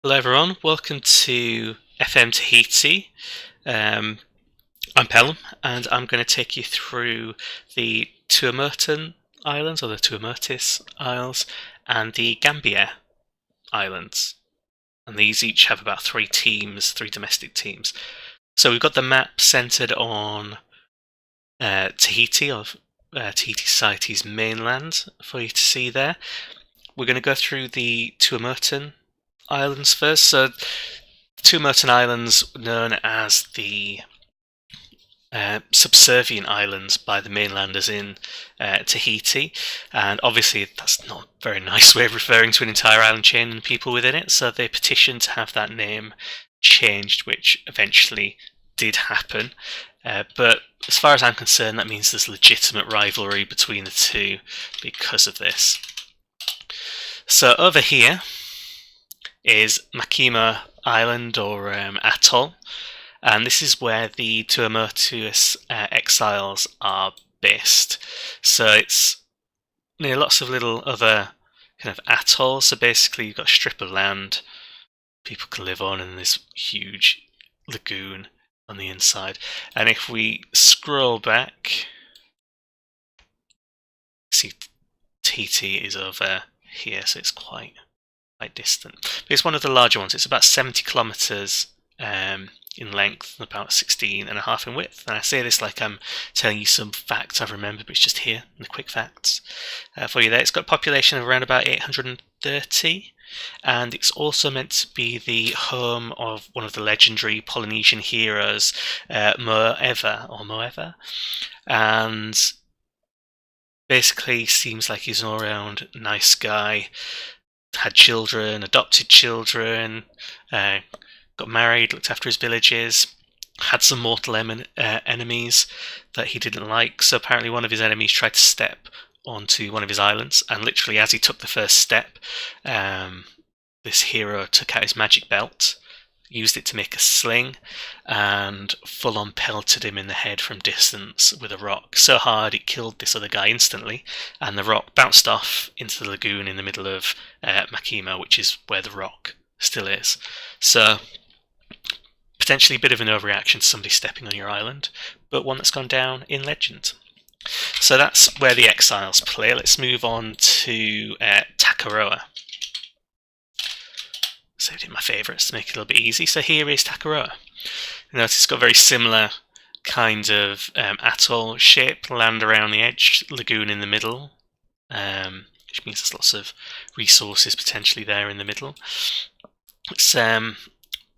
Hello everyone, welcome to FM Tahiti. I'm Pelham and I'm going to take you through the Tuamotu Islands, or the Tuamotus Isles, and the Gambier Islands. And these each have about three domestic teams. So we've got the map centred on Tahiti, of Tahiti Society's mainland, for you to see there. We're going to go through the Tuamotu Islands first. So, Tuamotu Islands, known as the subservient islands by the mainlanders in Tahiti, and obviously that's not a very nice way of referring to an entire island chain and people within it, so they petitioned to have that name changed, which eventually did happen. But as far as I'm concerned, that means there's legitimate rivalry between the two because of this. So over here is Makima Island, or Atoll, and this is where the Tuamotus exiles are based. So it's near lots of little other kind of atolls. So basically you've got a strip of land people can live on and this huge lagoon on the inside. And if we scroll back, see Tahiti is over here, so it's quite distant. But it's one of the larger ones. It's about 70 kilometres in length and about 16.5 in width. And I say this like I'm telling you some facts I've remembered, but it's just here, the quick facts for you there. It's got a population of around about 830, and it's also meant to be the home of one of the legendary Polynesian heroes, Mo'eva, and basically seems like he's an all-round nice guy. Had children, adopted children, got married, looked after his villages, had some mortal enemies that he didn't like. So apparently one of his enemies tried to step onto one of his islands, and literally as he took the first step, this hero took out his magic belt, used it to make a sling, and full-on pelted him in the head from distance with a rock so hard it killed this other guy instantly, and the rock bounced off into the lagoon in the middle of Makima, which is where the rock still is. So potentially a bit of an overreaction to somebody stepping on your island, but one that's gone down in legend. So that's where the exiles play. Let's move on to Takaroa. Saved in my favourites to make it a little bit easy. So here is Takaroa. Notice it's got a very similar kind of atoll shape, land around the edge, lagoon in the middle, which means there's lots of resources potentially there in the middle. It's part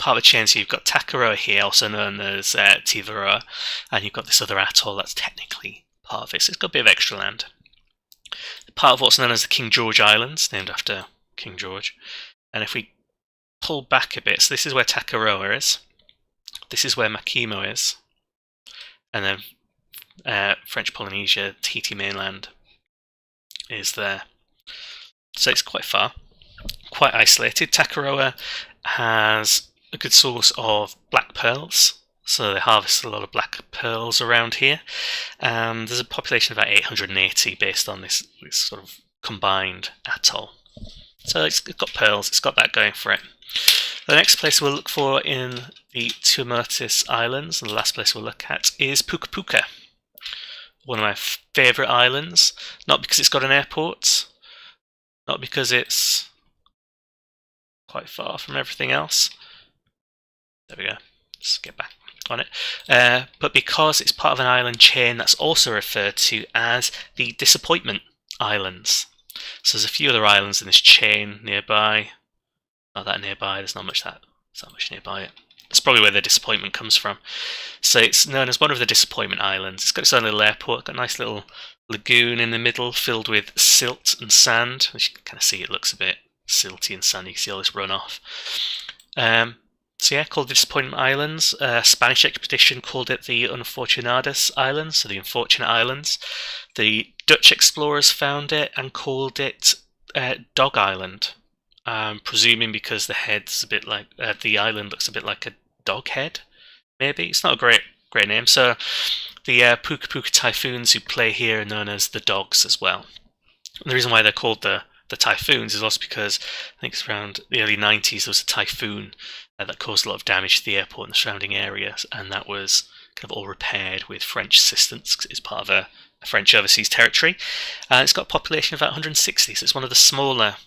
of a chain, so you've got Takaroa here, also known as Tivaroa, and you've got this other atoll that's technically part of it, so it's got a bit of extra land. Part of what's known as the King George Islands, named after King George. And if we pull back a bit, so this is where Takaroa is, this is where Makima is, and then French Polynesia, Tahiti mainland is there. So it's quite far, quite isolated. Takaroa has a good source of black pearls, so they harvest a lot of black pearls around here, and there's a population of about 880 based on this sort of combined atoll. So it's got pearls, it's got that going for it. The next place we'll look for in the Tuamotus Islands, and the last place we'll look at, is Puka Puka. One of my favourite islands, not because it's got an airport, not because it's quite far from everything else. There we go, let's get back on it. But because it's part of an island chain that's also referred to as the Disappointment Islands. So there's a few other islands in this chain nearby. Not that nearby, there's not much nearby it. That's probably where the disappointment comes from. So it's known as one of the Disappointment Islands. It's got its own little airport, got a nice little lagoon in the middle filled with silt and sand. As you can kind of see, it looks a bit silty and sandy. You can see all this runoff. So yeah, called the Disappointment Islands. Spanish expedition called it the Unfortunados Islands, so the Unfortunate Islands. The Dutch explorers found it and called it Dog Island. Presuming because the head's a bit like the island looks a bit like a dog head. Maybe it's not a great name. So the Puka Puka typhoons who play here are known as the Dogs as well. And the reason why they're called the the typhoons is also because I think it's around the early 90s there was a typhoon that caused a lot of damage to the airport and the surrounding areas, and that was kind of all repaired with French assistance because it's part of a French overseas territory. It's got a population of about 160, so it's one of the smaller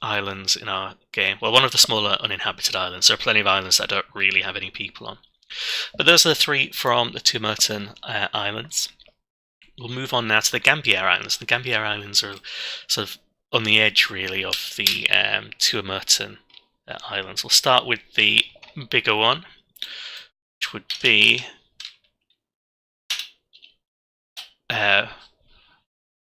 islands in our game. Well, one of the smaller uninhabited islands. There are plenty of islands that don't really have any people on. But those are the three from the Tuamotu Islands. We'll move on now to the Gambier Islands. The Gambier Islands are sort of on the edge, really, of the Tuamotu Islands. We'll start with the bigger one, which would be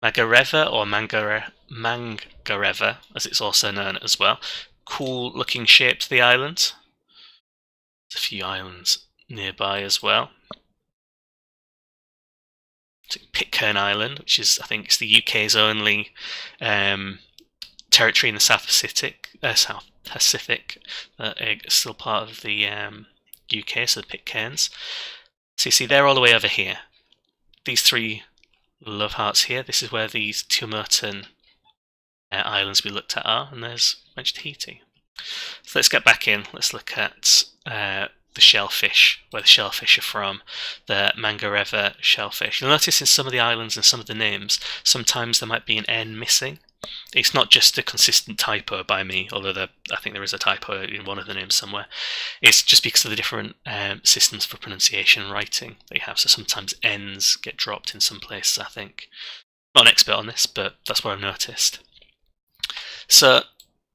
Magareva, or Mangareva, as it's also known as well. Cool looking shape to the island. There's a few islands nearby as well. Pitcairn Island, which is, I think, it's the UK's only territory in the South Pacific. It's still part of the UK, so the Pitcairns. So you see, they're all the way over here. These three love hearts here. This is where these Tuamotu islands we looked at are, and there's French Tahiti. So let's get back in. Let's look at the shellfish, where the shellfish are from, the Mangareva shellfish. You'll notice in some of the islands and some of the names, sometimes there might be an N missing. It's not just a consistent typo by me, although I think there is a typo in one of the names somewhere. It's just because of the different systems for pronunciation and writing they have, so sometimes N's get dropped in some places, I think. Not an expert on this, but that's what I've noticed. So,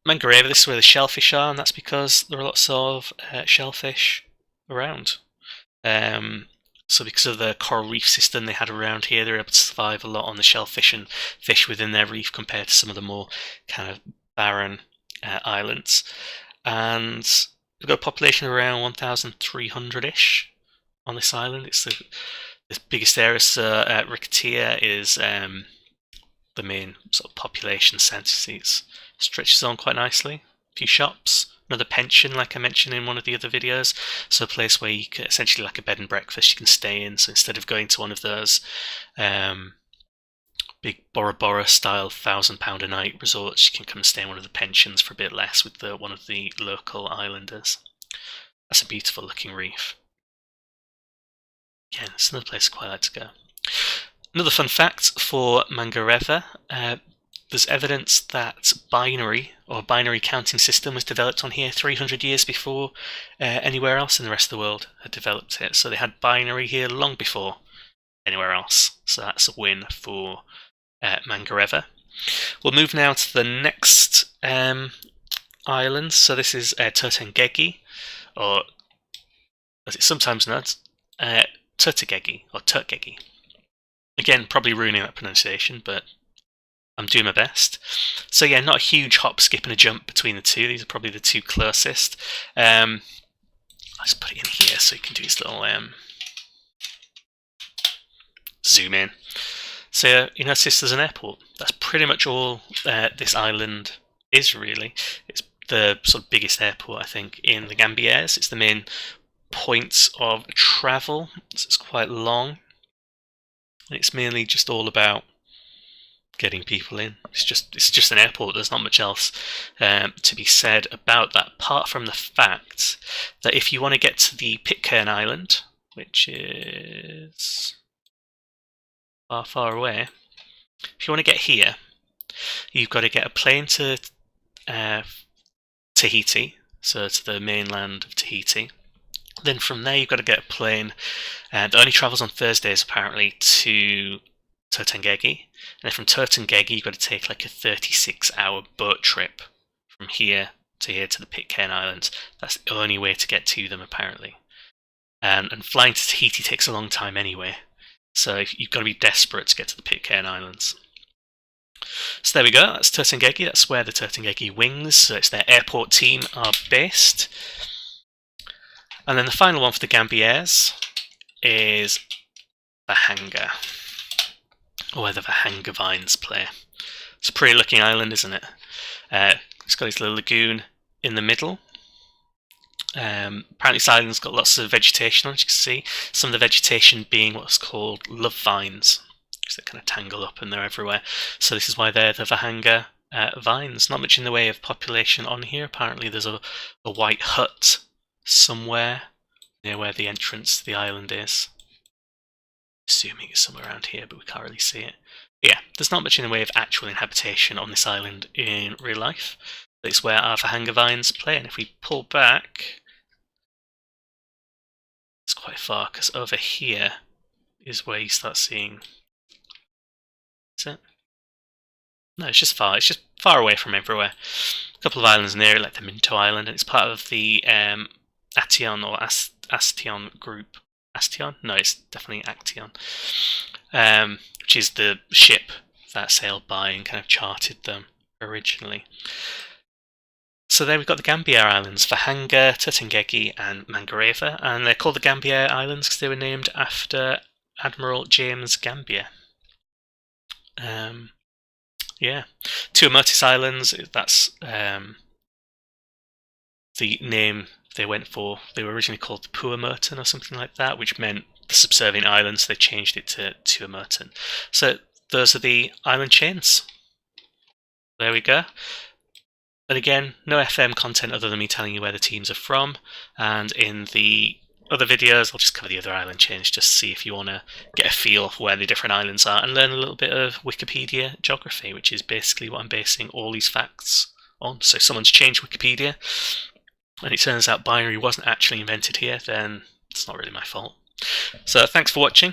Mangareva, this is where the shellfish are, and that's because there are lots of shellfish around. So because of the coral reef system they had around here, they were able to survive a lot on the shellfish and fish within their reef compared to some of the more kind of barren islands. And we've got a population of around 1,300-ish on this island. It's the biggest area. So Ricketea is the main sort of population centre. It stretches on quite nicely. A few shops. Another pension, like I mentioned in one of the other videos. So a place where you can, essentially like a bed and breakfast, you can stay in. So instead of going to one of those big Bora Bora style £1,000 a night resorts, you can come and stay in one of the pensions for a bit less with one of the local islanders. That's a beautiful looking reef. Again, it's another place I quite like to go. Another fun fact for Mangareva, there's evidence that binary counting system was developed on here 300 years before anywhere else in the rest of the world had developed it. So they had binary here long before anywhere else. So that's a win for Mangareva. We'll move now to the next island. So this is Turtangegi, or as it's sometimes known, Turtagegi or Turtgegi. Again, probably ruining that pronunciation, but I'm doing my best. So yeah, not a huge hop, skip and a jump between the two. These are probably the two closest. Let's put it in here so you can do this little zoom in. So you notice there's an airport. That's pretty much all this island is, really. It's the sort of biggest airport, I think, in the Gambiers. It's the main point of travel. So it's quite long. And it's mainly just all about getting people in. It's just an airport. There's not much else to be said about that, apart from the fact that if you want to get to the Pitcairn Island, which is far, far away, if you want to get here, you've got to get a plane to Tahiti, so to the mainland of Tahiti. Then from there you've got to get a plane that only travels on Thursdays apparently to Turtangegi, and then from Turtangegi you've got to take like a 36-hour boat trip from here to the Pitcairn Islands. That's the only way to get to them apparently. And flying to Tahiti takes a long time anyway, so you've got to be desperate to get to the Pitcairn Islands. So there we go, that's Turtangegi. That's where the Turtangegi Wings, so it's their airport team, are based. And then the final one for the Gambiers is Vahanga, or where the Vahanga vines play. It's a pretty looking island, isn't it? It's got this little lagoon in the middle. Apparently this island's got lots of vegetation on it, you can see. Some of the vegetation being what's called love vines, because they kind of tangle up and they're everywhere. So this is why they're the Vahanga vines. Not much in the way of population on here. Apparently there's a white hut somewhere near where the entrance to the island is. Assuming it's somewhere around here, but we can't really see it. But yeah, there's not much in the way of actual inhabitation on this island in real life. It's where our Vahanga vines play, and if we pull back, it's quite far, because over here is where you start seeing... Is it? No, it's just far away from everywhere. A couple of islands near it, like the Minto Island, and it's part of the Ation or Astion group. Astion? No, it's definitely Action. Which is the ship that sailed by and kind of charted them originally. So there we've got the Gambier Islands, Vahanga, Tutengegi and Mangareva, and they're called the Gambier Islands because they were named after Admiral James Gambier. Yeah. Tuamotus Islands, that's the name they went for. They were originally called the Puamerton or something like that, which meant the subservient islands. They changed it to Tuamerton. So those are the island chains. There we go. But again, no FM content other than me telling you where the teams are from. And in the other videos, I'll just cover the other island chains just to see if you want to get a feel for where the different islands are and learn a little bit of Wikipedia geography, which is basically what I'm basing all these facts on. So if someone's changed Wikipedia and it turns out binary wasn't actually invented here, then it's not really my fault. So thanks for watching.